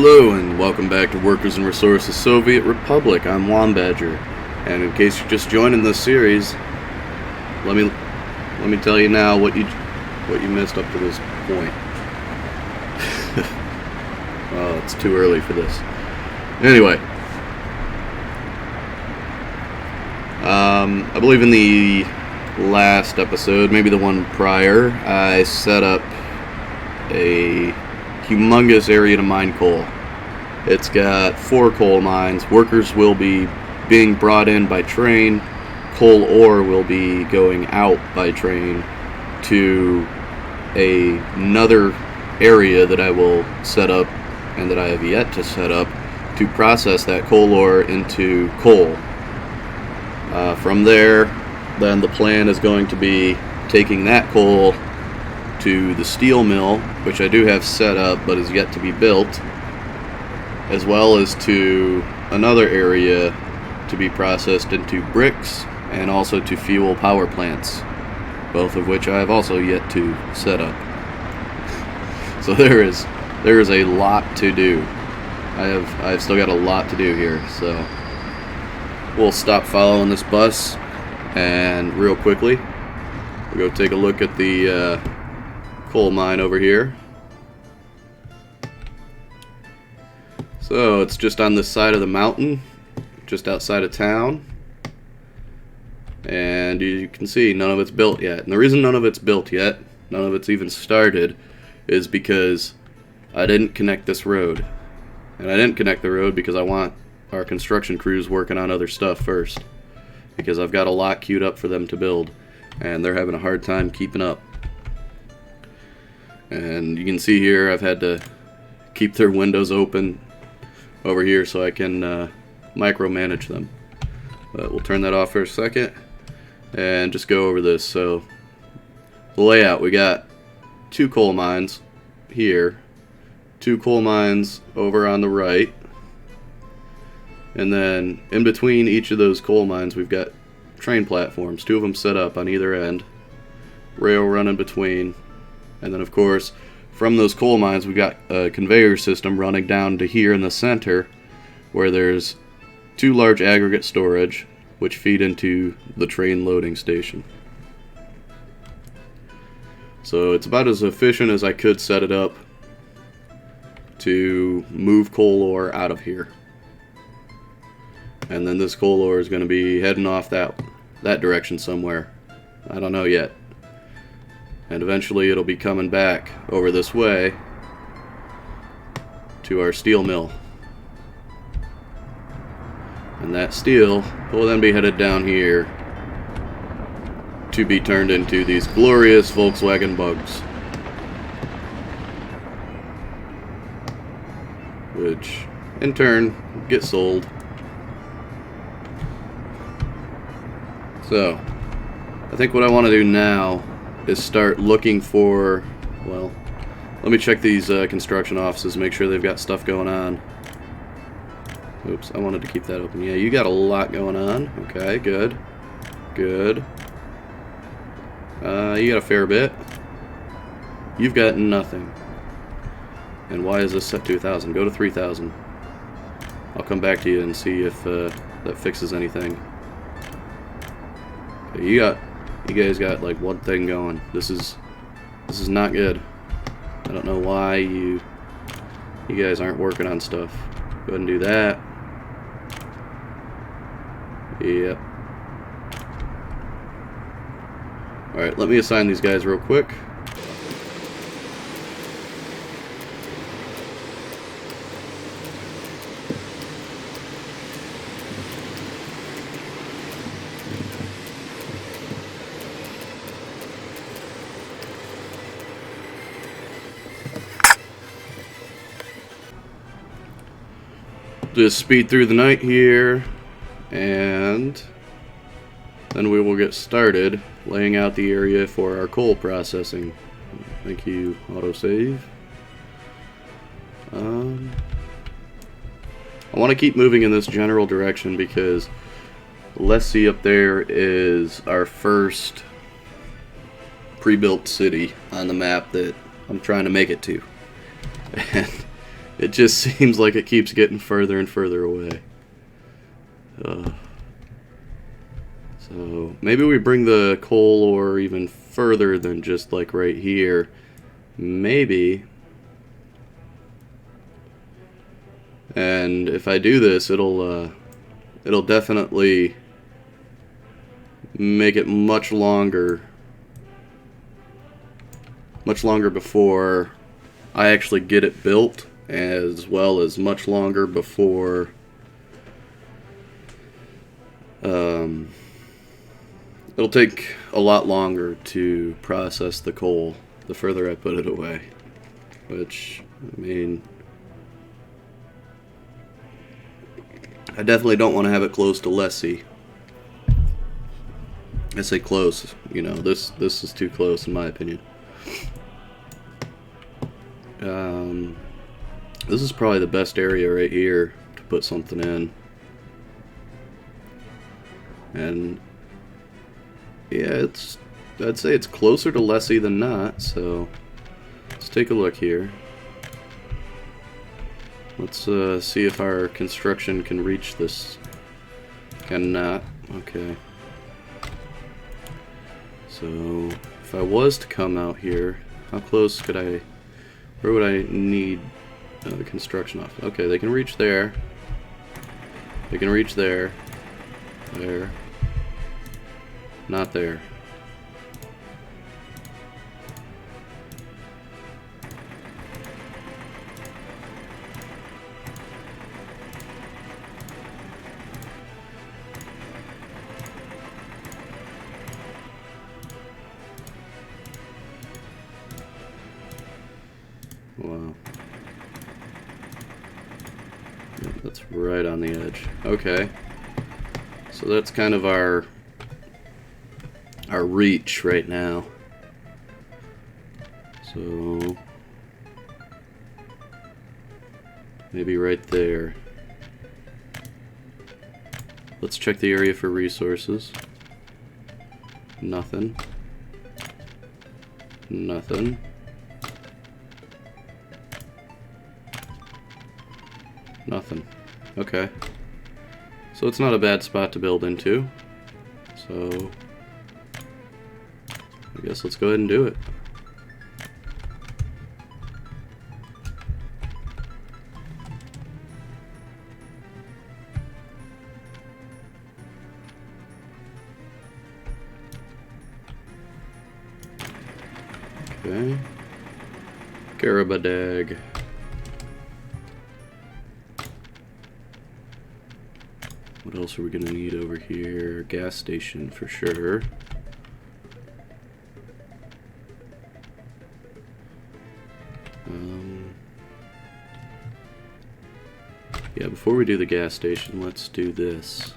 Hello and welcome back to Workers and Resources Soviet Republic. I'm Wombadger, and in case you're just joining this series, let me tell you now what you missed up to this point. Oh, it's too early for this. Anyway, I believe in the last episode, maybe the one prior, I set up a humongous area to mine coal. It's got 4 coal mines. Workers will be being brought in by train. Coal ore will be going out by train to another area that I will set up and that I have yet to set up to process that coal ore into coal. From there, then the plan is going to be taking that coal to the steel mill, which I do have set up but is yet to be built, as well as to another area to be processed into bricks and also to fuel power plants, both of which I have also yet to set up. So there is a lot to do. I've still got a lot to do here, so we'll stop following this bus and real quickly we'll go take a look at the coal mine over here. So it's just on this side of the mountain, just outside of town, and you can see none of it's built yet. And the reason none of it's built yet, none of it's even started, is because I didn't connect this road. And I didn't connect the road because I want our construction crews working on other stuff first, because I've got a lot queued up for them to build and they're having a hard time keeping up. And you can see here I've had to keep their windows open over here so I can micromanage them. But we'll turn that off for a second and just go over this. So the layout, we got 2 coal mines here, 2 coal mines over on the right, and then in between each of those coal mines we've got train platforms, 2 of them set up on either end, rail running between. And then, of course, from those coal mines, we've got a conveyor system running down to here in the center, where there's 2 large aggregate storage, which feed into the train loading station. So it's about as efficient as I could set it up to move coal ore out of here. And then this coal ore is going to be heading off that direction somewhere. I don't know yet. And eventually it'll be coming back over this way to our steel mill. And that steel will then be headed down here to be turned into these glorious Volkswagen bugs, which in turn get sold. So I think what I want to do now is start looking for, well, let me check these construction offices, make sure they've got stuff going on. Oops, I wanted to keep that open. Yeah, you got a lot going on. Okay, good. Good. You got a fair bit. You've got nothing. And why is this set to 1,000? Go to 3,000. I'll come back to you and see if that fixes anything. Okay, you guys got like one thing going. This is not good. I don't know why you guys aren't working on stuff. Go ahead and do that. Yep. Alright, let me assign these guys real quick. Just speed through the night here, and then we will get started laying out the area for our coal processing. Thank you, autosave. I want to keep moving in this general direction because let's see, up there is our first pre-built city on the map that I'm trying to make it to. And It just seems like it keeps getting further and further away. So maybe we bring the coal ore even further than just like right here. Maybe. And if I do this, it'll definitely make it much longer before I actually get it built, as well as much longer before it'll take a lot longer to process the coal the further I put it away, which, I mean, I definitely don't want to have it close to Lessie. I say close, you know, this is too close in my opinion. This is probably the best area right here to put something in. And yeah, I'd say it's closer to Lessie than not, so let's take a look here. Let's see if our construction can reach this. Cannot. Okay. So if I was to come out here, how close could I, where would I need the construction off? Okay, they can reach there. They can reach there. There. Not there. Wow. Yeah, that's right on the edge. Okay. So that's kind of our reach right now. So maybe right there. Let's check the area for resources. Nothing. Nothing. Nothing. Okay. So it's not a bad spot to build into. So I guess let's go ahead and do it. Okay. Carabadag. What else are we gonna need over here? Gas station for sure. Yeah, before we do the gas station, let's do this.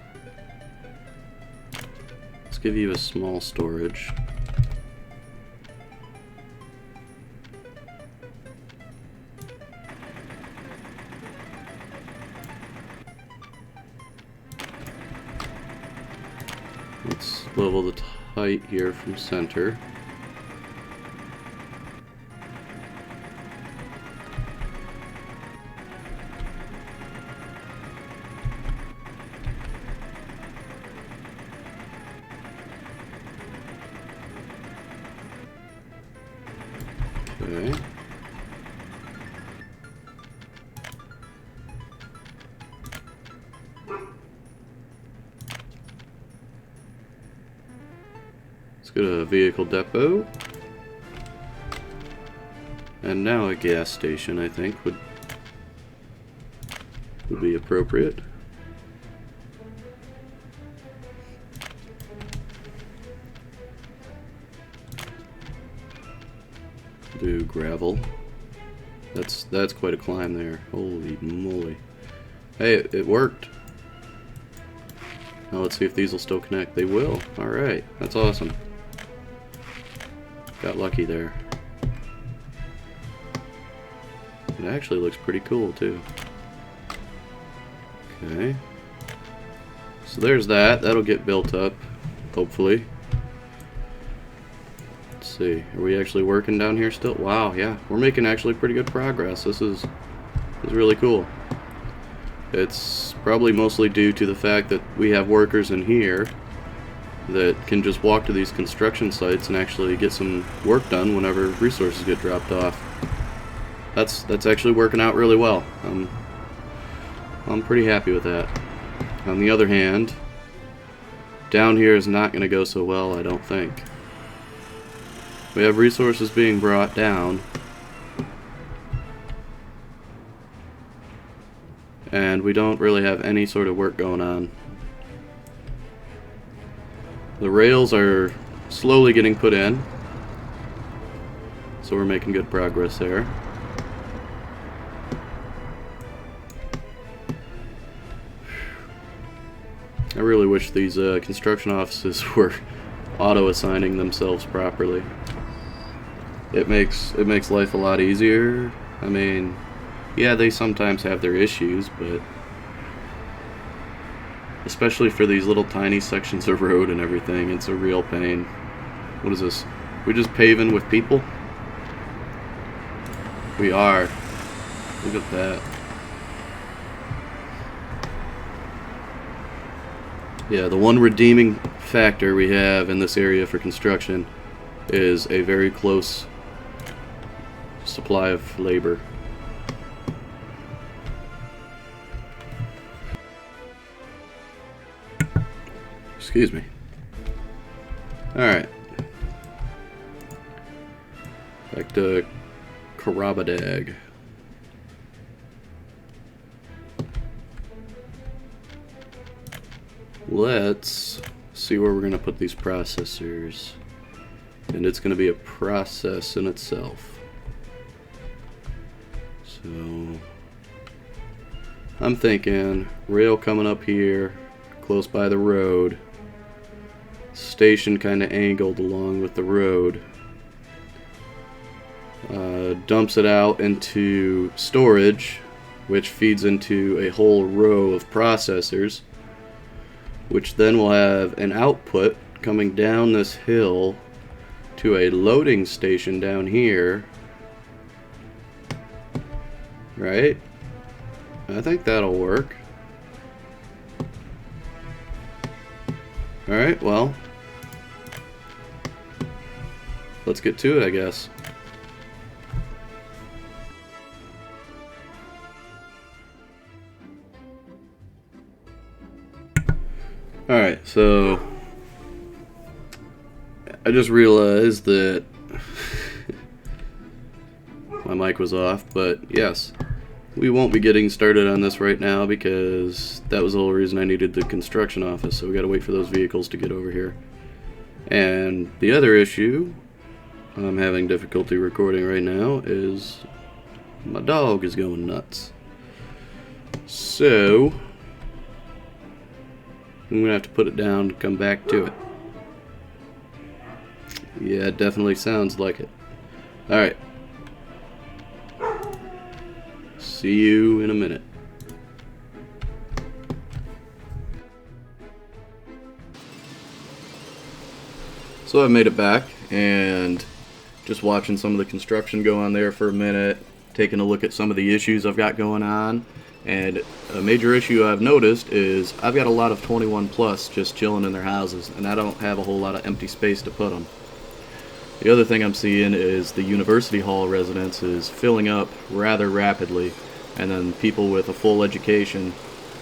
Let's give you a small storage. Let's level the height here from center. Okay. Let's go to a vehicle depot. And now a gas station, I think, would be appropriate. Do gravel. That's quite a climb there. Holy moly. Hey, it worked. Now let's see if these will still connect. They will. Alright, that's awesome. Got lucky there. It actually looks pretty cool too. Okay. So there's that. That'll get built up, hopefully. Let's see. Are we actually working down here still? Wow, yeah. We're making actually pretty good progress. This is is really cool. It's probably mostly due to the fact that we have workers in here that can just walk to these construction sites and actually get some work done whenever resources get dropped off. That's actually working out really well. I'm pretty happy with that. On the other hand, down here is not going to go so well, I don't think. We have resources being brought down, and we don't really have any sort of work going on. The rails are slowly getting put in, so we're making good progress there. I really wish these construction offices were auto-assigning themselves properly. It makes life a lot easier. I mean, yeah, they sometimes have their issues, but especially for these little tiny sections of road and everything, it's a real pain. What is this? We're just paving with people? We are. Look at that. Yeah, the one redeeming factor we have in this area for construction is a very close supply of labor. Excuse me. Alright. Back to Karabadag. Let's see where we're going to put these processors. And it's going to be a process in itself. So I'm thinking rail coming up here, close by the road. Station kind of angled along with the road. Dumps it out into storage, which feeds into a whole row of processors, which then will have an output coming down this hill to a loading station down here. Right? I think that'll work. Alright, well, let's get to it, I guess. Alright, so I just realized that my mic was off, but yes, we won't be getting started on this right now because that was the whole reason I needed the construction office, so we gotta wait for those vehicles to get over here. And the other issue I'm having difficulty recording right now is my dog is going nuts. So I'm gonna have to put it down and come back to it. Yeah, it definitely sounds like it. Alright. See you in a minute. So I've made it back, and just watching some of the construction go on there for a minute, taking a look at some of the issues I've got going on. And a major issue I've noticed is I've got a lot of 21 plus just chilling in their houses, and I don't have a whole lot of empty space to put them. The other thing I'm seeing is the University Hall residence is filling up rather rapidly, and then people with a full education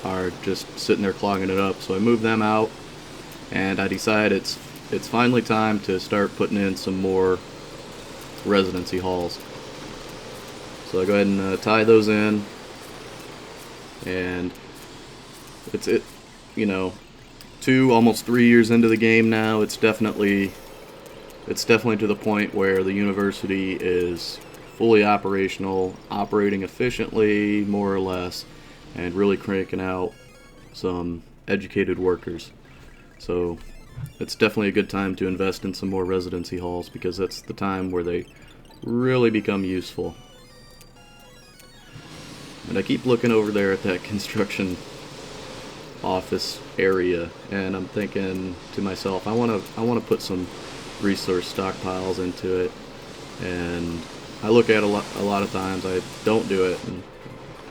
are just sitting there clogging it up. So I moved them out, and I decided it's finally time to start putting in some more residency halls. So I go ahead and tie those in. And it's you know, almost 3 years into the game now. It's definitely to the point where the university is fully operational, operating efficiently, more or less, and really cranking out some educated workers. So it's definitely a good time to invest in some more residency halls, because that's the time where they really become useful. And I keep looking over there at that construction office area, and I'm thinking to myself, I want to put some resource stockpiles into it. And I look at a lot of times I don't do it, and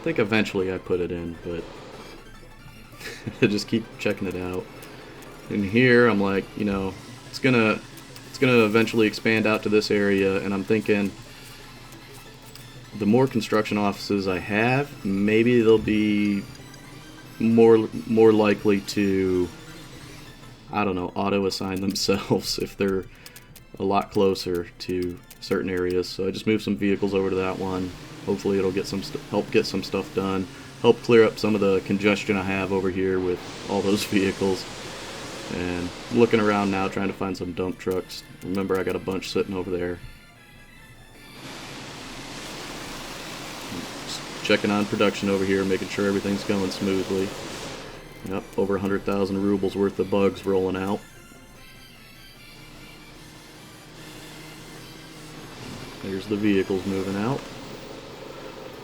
think eventually I put it in, but I just keep checking it out. And here I'm like, you know, it's gonna eventually expand out to this area, and I'm thinking the more construction offices I have, maybe they'll be more likely to, I don't know, auto assign themselves if they're a lot closer to certain areas. So I just moved some vehicles over to that one. Hopefully it'll get some help get some stuff done, help clear up some of the congestion I have over here with all those vehicles. And looking around now, trying to find some dump trucks. Remember, I got a bunch sitting over there. Just checking on production over here, making sure everything's going smoothly. Yep, over 100,000 rubles worth of bugs rolling out. There's the vehicles moving out.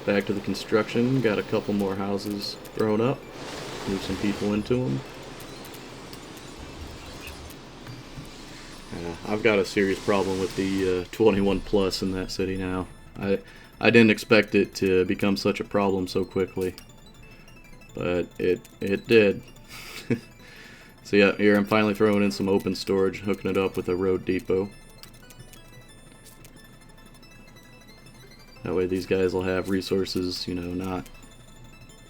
Back to the construction. Got a couple more houses thrown up. Move some people into them. I've got a serious problem with the 21 plus in that city now. I didn't expect it to become such a problem so quickly, but it did. So yeah, here I'm finally throwing in some open storage, hooking it up with a road depot. That way these guys will have resources, you know, not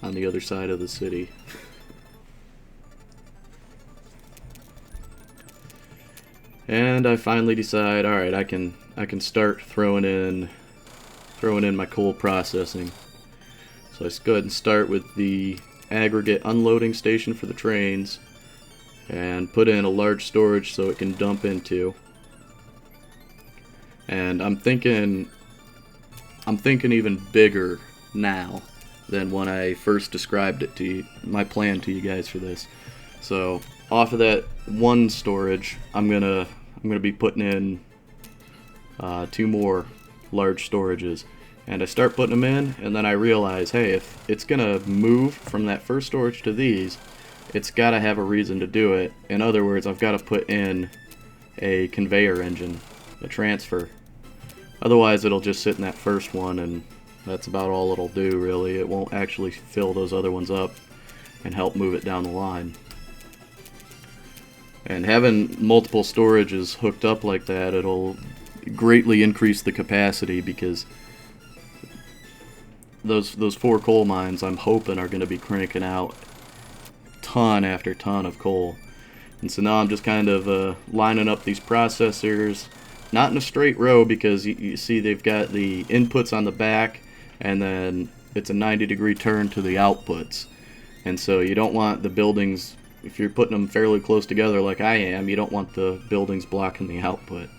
on the other side of the city. And I finally decide, all right, I can start throwing in my coal processing. So let's go ahead and start with the aggregate unloading station for the trains, and put in a large storage so it can dump into. And I'm thinking even bigger now than when I first described it to you, my plan to you guys for this. So off of that one storage, I'm gonna be putting in 2 more large storages. And I start putting them in, and then I realize, hey, if it's gonna move from that first storage to these, it's gotta have a reason to do it. In other words, I've gotta put in a conveyor engine, a transfer. Otherwise it'll just sit in that first one, and that's about all it'll do, really. It won't actually fill those other ones up and help move it down the line. And having multiple storages hooked up like that, it'll greatly increase the capacity, because those 4 coal mines, I'm hoping, are going to be cranking out ton after ton of coal. And so now I'm just kind of lining up these processors, not in a straight row, because you see they've got the inputs on the back, and then it's a 90-degree turn to the outputs. And so you don't want the buildings, if you're putting them fairly close together like I am, you don't want the buildings blocking the output.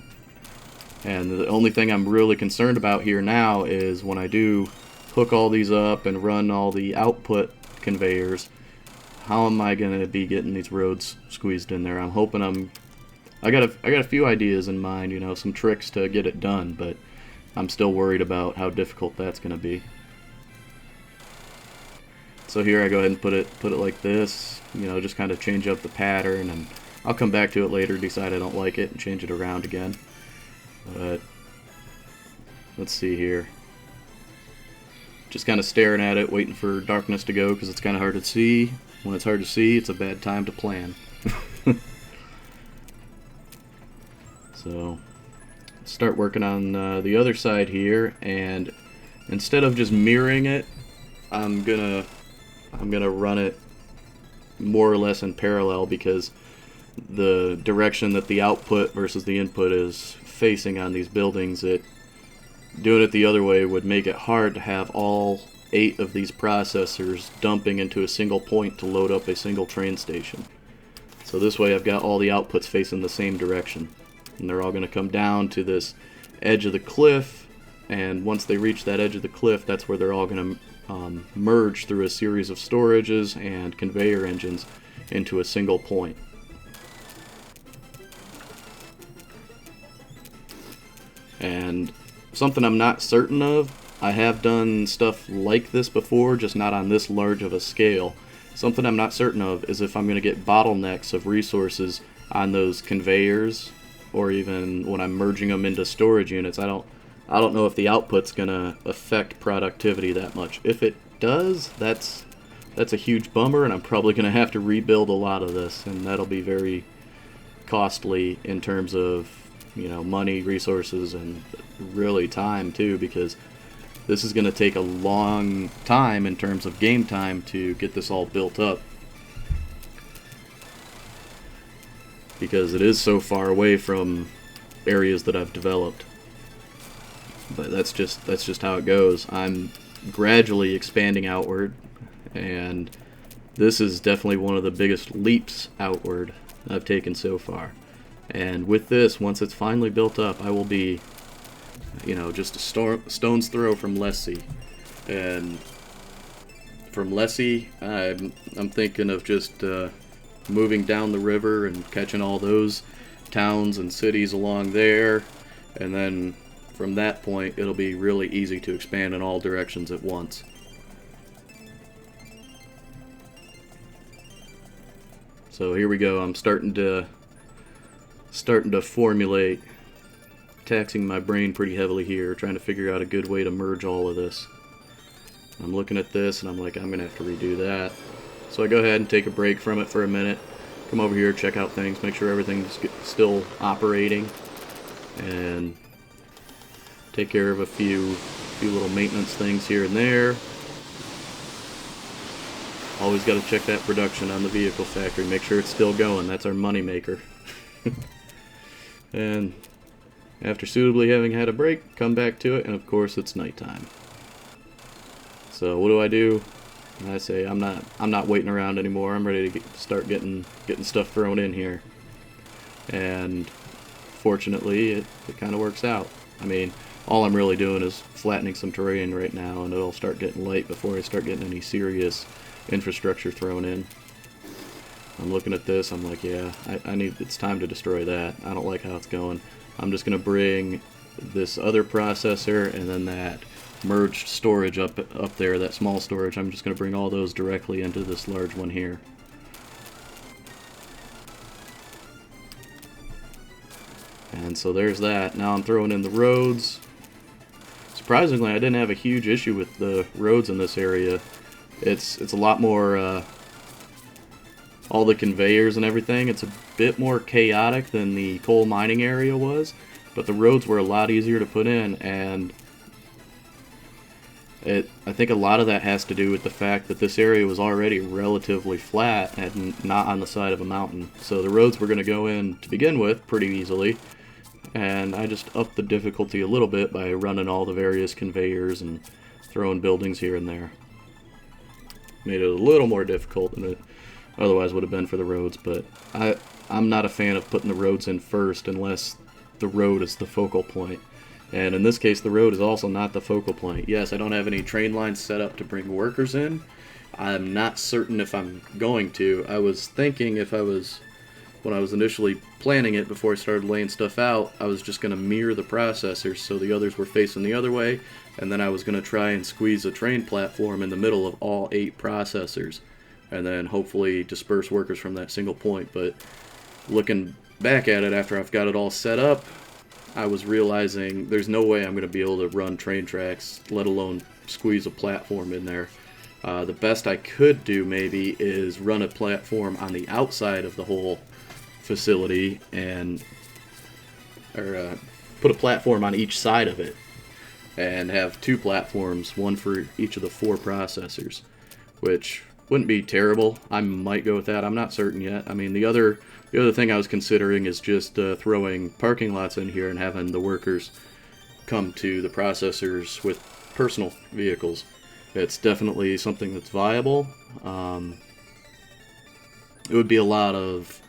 And the only thing I'm really concerned about here now is when I do hook all these up and run all the output conveyors, how am I going to be getting these roads squeezed in there? I'm hoping I got a few ideas in mind, you know, some tricks to get it done, but I'm still worried about how difficult that's going to be. So here I go ahead and put it like this, you know, just kind of change up the pattern, and I'll come back to it later, decide I don't like it, and change it around again. But let's see here. Just kind of staring at it, waiting for darkness to go, because it's kind of hard to see. When it's hard to see, it's a bad time to plan. So start working on the other side here, and instead of just mirroring it, I'm gonna run it more or less in parallel, because the direction that the output versus the input is facing on these buildings, doing it the other way would make it hard to have all 8 of these processors dumping into a single point to load up a single train station. So this way I've got all the outputs facing the same direction, and they're all going to come down to this edge of the cliff, and once they reach that edge of the cliff, that's where they're all going to merge through a series of storages and conveyor engines into a single point. And something I'm not certain of, I have done stuff like this before, just not on this large of a scale. Something I'm not certain of is if I'm going to get bottlenecks of resources on those conveyors, or even when I'm merging them into storage units. I don't know if the output's going to affect productivity that much. If does, that's a huge bummer, and I'm probably going to have to rebuild a lot of this, and that'll be very costly in terms of, you know, money, resources, and really time too, because this is going to take a long time in terms of game time to get this all built up, because it is so far away from areas that I've developed. But that's just how it goes. I'm gradually expanding outward, and this is definitely one of the biggest leaps outward I've taken so far. And with this, once it's finally built up, I will be, you know, just a stone's throw from Lessie. And from Lessie, I'm thinking of just moving down the river and catching all those towns and cities along there, and then from that point it'll be really easy to expand in all directions at once. So here we go. I'm starting to formulate, taxing my brain pretty heavily here, trying to figure out a good way to merge all of this. I'm looking at this and I'm like, I'm gonna have to redo that. So I go ahead and take a break from it for a minute, come over here, check out things, make sure everything's still operating, and take care of a few little maintenance things here and there. Always got to check that production on the vehicle factory, make sure it's still going. That's our money maker. And after suitably having had a break, come back to it, and of course it's nighttime. So what do? I say I'm not waiting around anymore. I'm ready to start getting stuff thrown in here. And fortunately, it kind of works out. I mean, all I'm really doing is flattening some terrain right now, and it'll start getting light before I start getting any serious infrastructure thrown in. I'm looking at this, I'm like, yeah, it's time to destroy that. I don't like how it's going. I'm just going to bring this other processor and then that merged storage up there, that small storage. I'm just going to bring all those directly into this large one here. And so there's that. Now I'm throwing in the roads. Surprisingly, I didn't have a huge issue with the roads in this area. It's a lot more, all the conveyors and everything, it's a bit more chaotic than the coal mining area was, but the roads were a lot easier to put in, and I think a lot of that has to do with the fact that this area was already relatively flat and not on the side of a mountain. So the roads were going to go in to begin with pretty easily, and I just upped the difficulty a little bit by running all the various conveyors and throwing buildings here and there. Made it a little more difficult than it otherwise would have been for the roads, but I'm not a fan of putting the roads in first unless the road is the focal point. And in this case, the road is also not the focal point. Yes, I don't have any train lines set up to bring workers in. I'm not certain if I'm going to. I was thinking when I was initially planning it before I started laying stuff out, I was just going to mirror the processors so the others were facing the other way, and then I was going to try and squeeze a train platform in the middle of all 8 processors, and then hopefully disperse workers from that single point. But looking back at it after I've got it all set up, I was realizing there's no way I'm going to be able to run train tracks, let alone squeeze a platform in there. The best I could do maybe is run a platform on the outside of the whole facility and put a platform on each side of it and have 2 platforms, one for each of the 4 processors, which wouldn't be terrible. I might go with that. I'm not certain yet. I mean, the other thing I was considering is just throwing parking lots in here and having the workers come to the processors with personal vehicles. It's definitely something that's viable. It would be a lot of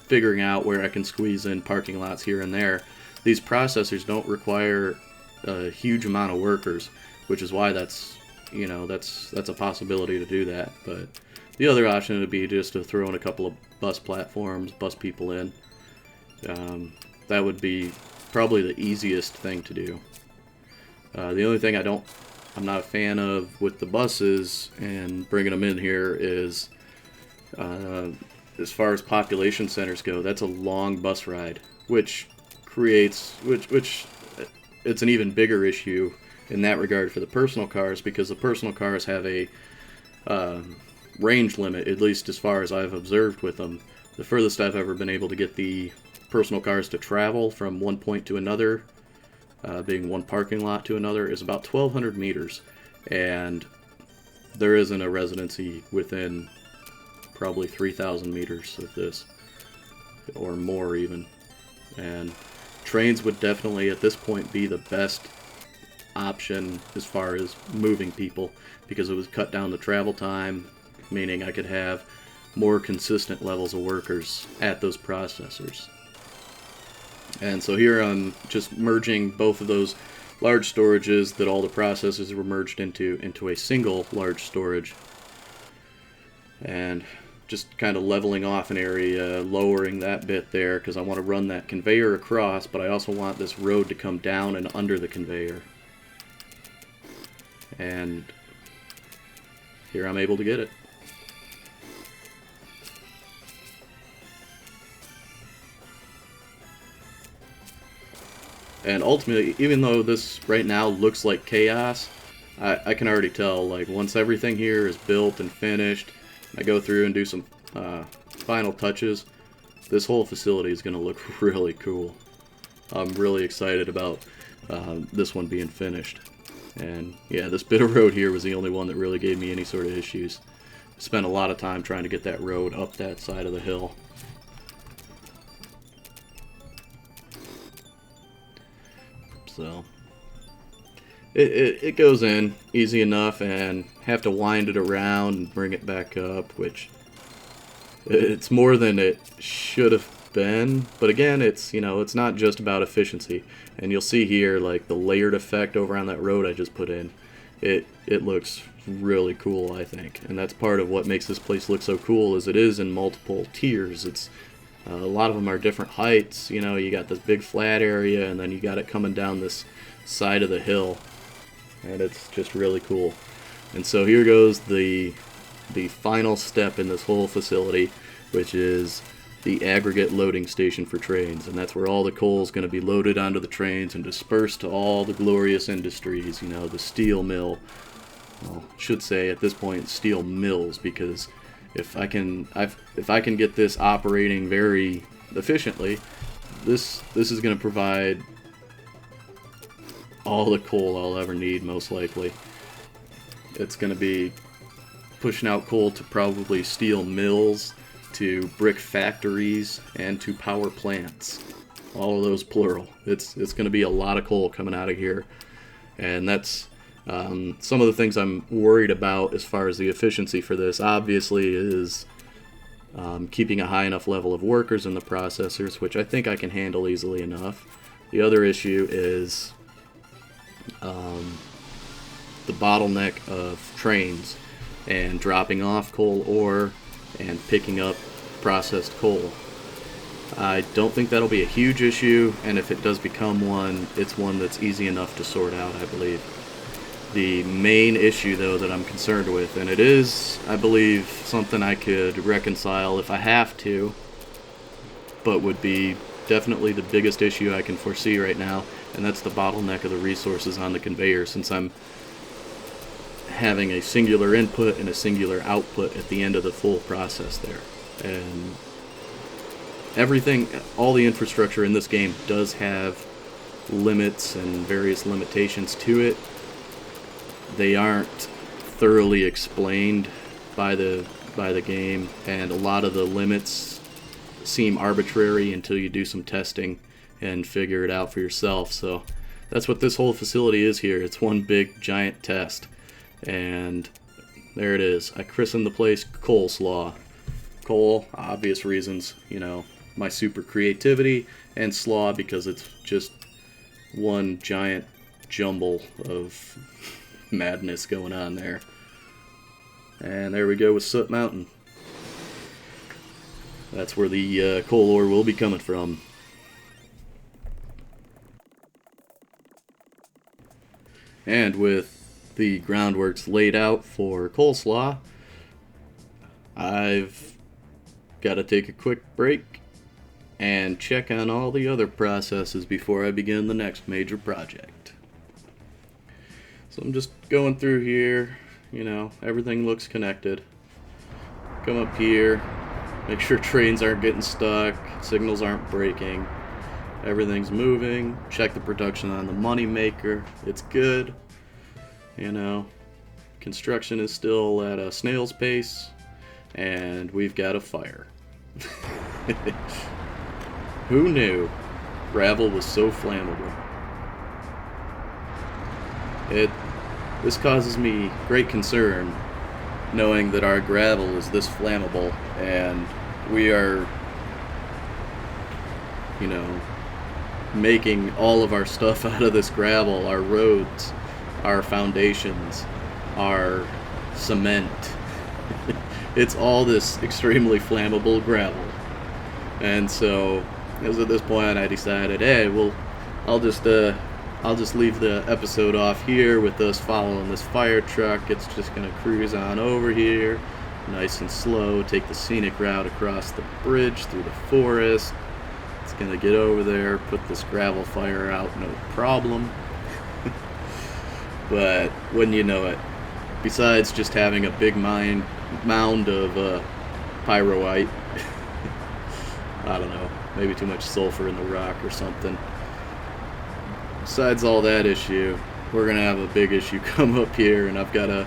figuring out where I can squeeze in parking lots here and there. These processors don't require a huge amount of workers, which is why that's a possibility to do that. But the other option would be just to throw in a couple of bus platforms, bus people in. That would be probably the easiest thing to do. The only thing I'm not a fan of with the buses and bringing them in here is, as far as population centers go, that's a long bus ride, which it's an even bigger issue in that regard for the personal cars, because the personal cars have a range limit, at least as far as I've observed with them. The furthest I've ever been able to get the personal cars to travel from one point to another, being one parking lot to another, is about 1,200 meters. And there isn't a residency within probably 3,000 meters of this, or more even. And trains would definitely at this point be the best option as far as moving people, because it would cut down the travel time, meaning I could have more consistent levels of workers at those processors. And so here I'm just merging both of those large storages that all the processors were merged into a single large storage, and just kind of leveling off an area, lowering that bit there, because I want to run that conveyor across, but I also want this road to come down and under the conveyor. And here I'm able to get it. And ultimately, even though this right now looks like chaos, I can already tell, like, once everything here is built and finished, I go through and do some final touches, this whole facility is going to look really cool. I'm really excited about this one being finished. And yeah, this bit of road here was the only one that really gave me any sort of issues. Spent a lot of time trying to get that road up that side of the hill. So it goes in easy enough, and have to wind it around and bring it back up, which it's more than it should have been. But again, it's, you know, it's not just about efficiency. And you'll see here, like, the layered effect over on that road I just put in. It looks really cool, I think. And that's part of what makes this place look so cool, is it is in multiple tiers. It's a lot of them are different heights. You know, you got this big flat area, and then you got it coming down this side of the hill, and it's just really cool. And so here goes the final step in this whole facility, which is the aggregate loading station for trains. And that's where all the coal is going to be loaded onto the trains and dispersed to all the glorious industries. You know, the steel mill, well, I should say at this point steel mills, because if I can get this operating very efficiently, this is going to provide all the coal I'll ever need, most likely. It's going to be pushing out coal to probably steel mills, to brick factories, and to power plants. All of those plural. It's going to be a lot of coal coming out of here, and that's some of the things I'm worried about as far as the efficiency for this. Obviously, is keeping a high enough level of workers in the processors, which I think I can handle easily enough. The other issue is the bottleneck of trains and dropping off coal ore and picking up processed coal. I don't think that'll be a huge issue, and if it does become one, it's one that's easy enough to sort out, I believe. The main issue, though, that I'm concerned with, and it is, I believe, something I could reconcile if I have to, but would be definitely the biggest issue I can foresee right now, and that's the bottleneck of the resources on the conveyor, since I'm having a singular input and a singular output at the end of the full process there. And everything, all the infrastructure in this game does have limits and various limitations to it. They aren't thoroughly explained by the game, and a lot of the limits seem arbitrary until you do some testing and figure it out for yourself. So that's what this whole facility is here. It's one big giant test. And there it is. I christened the place Coalslaw. Coal, obvious reasons, you know, my super creativity, and slaw because it's just one giant jumble of madness going on there. And there we go with Soot Mountain. That's where the coal ore will be coming from. And with the groundwork's laid out for Coalslaw, I've got to take a quick break and check on all the other processes before I begin the next major project. So I'm just going through here, you know, everything looks connected. Come up here, make sure trains aren't getting stuck, signals aren't breaking, everything's moving, check the production on the money maker, it's good, you know, construction is still at a snail's pace, and we've got a fire. Who knew gravel was so flammable? This causes me great concern, knowing that our gravel is this flammable, and we are, you know, making all of our stuff out of this gravel, our roads, our foundations, our cement. It's all this extremely flammable gravel. And so, as at this point, I decided, hey, well, I'll just leave the episode off here with us following this fire truck. It's just gonna cruise on over here, nice and slow, take the scenic route across the bridge through the forest. It's gonna get over there, put this gravel fire out, no problem. But wouldn't you know it, besides just having a big mound of Pyro-ite, I don't know, maybe too much sulfur in the rock or something. Besides all that issue, we're gonna have a big issue come up here, and I've gotta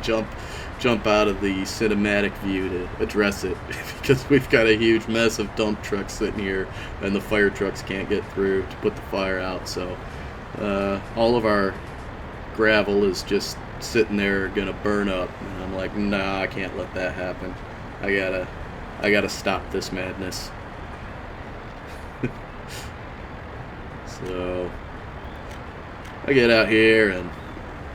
jump out of the cinematic view to address it, because we've got a huge mess of dump trucks sitting here, and the fire trucks can't get through to put the fire out. So all of our gravel is just sitting there gonna burn up, and I'm like, nah, I can't let that happen. I gotta stop this madness. So I get out here, and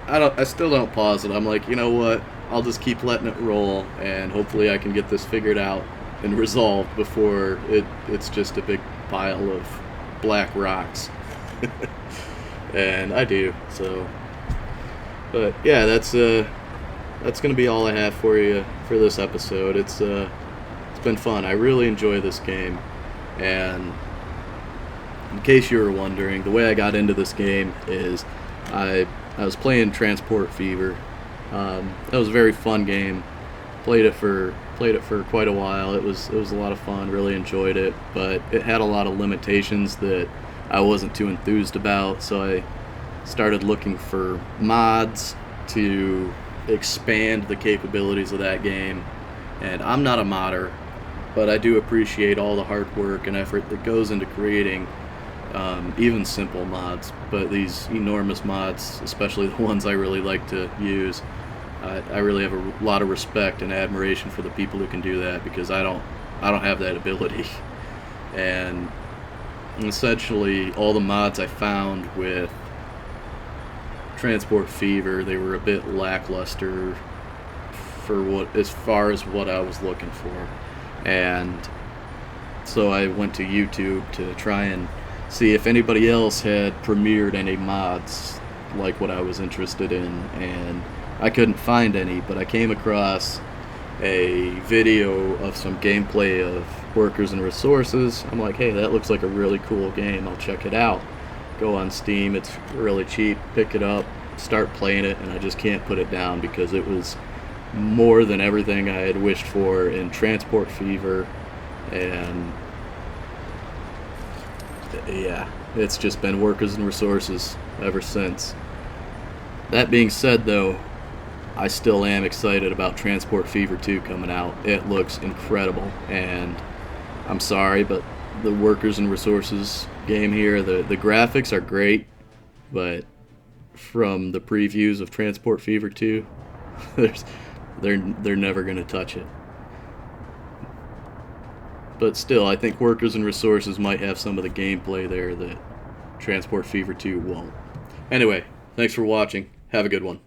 I still don't pause it. I'm like, you know what? I'll just keep letting it roll, and hopefully I can get this figured out and resolved before it's just a big pile of black rocks. And I do. So, but yeah, that's gonna be all I have for you for this episode. It's been fun. I really enjoy this game, and in case you were wondering, the way I got into this game is I was playing Transport Fever. That was a very fun game. Played it for quite a while. It was a lot of fun. Really enjoyed it, but it had a lot of limitations that I wasn't too enthused about. So I started looking for mods to expand the capabilities of that game. And I'm not a modder, but I do appreciate all the hard work and effort that goes into creating even simple mods, but these enormous mods, especially the ones I really like to use, I really have a lot of respect and admiration for the people who can do that, because I don't have that ability. And essentially all the mods I found with Transport Fever, they were a bit lackluster as far as what I was looking for. And so I went to YouTube to try and see if anybody else had premiered any mods like what I was interested in, and I couldn't find any, but I came across a video of some gameplay of Workers and Resources. I'm like, hey, that looks like a really cool game, I'll check it out. Go on Steam, it's really cheap, pick it up, start playing it, and I just can't put it down, because it was more than everything I had wished for in Transport Fever. And yeah, it's just been Workers and Resources ever since. That being said, though, I still am excited about Transport Fever 2 coming out. It looks incredible, and I'm sorry, but the Workers and Resources game here, the graphics are great, but from the previews of Transport Fever 2, they're never going to touch it. But still, I think Workers and Resources might have some of the gameplay there that Transport Fever 2 won't. Anyway, thanks for watching. Have a good one.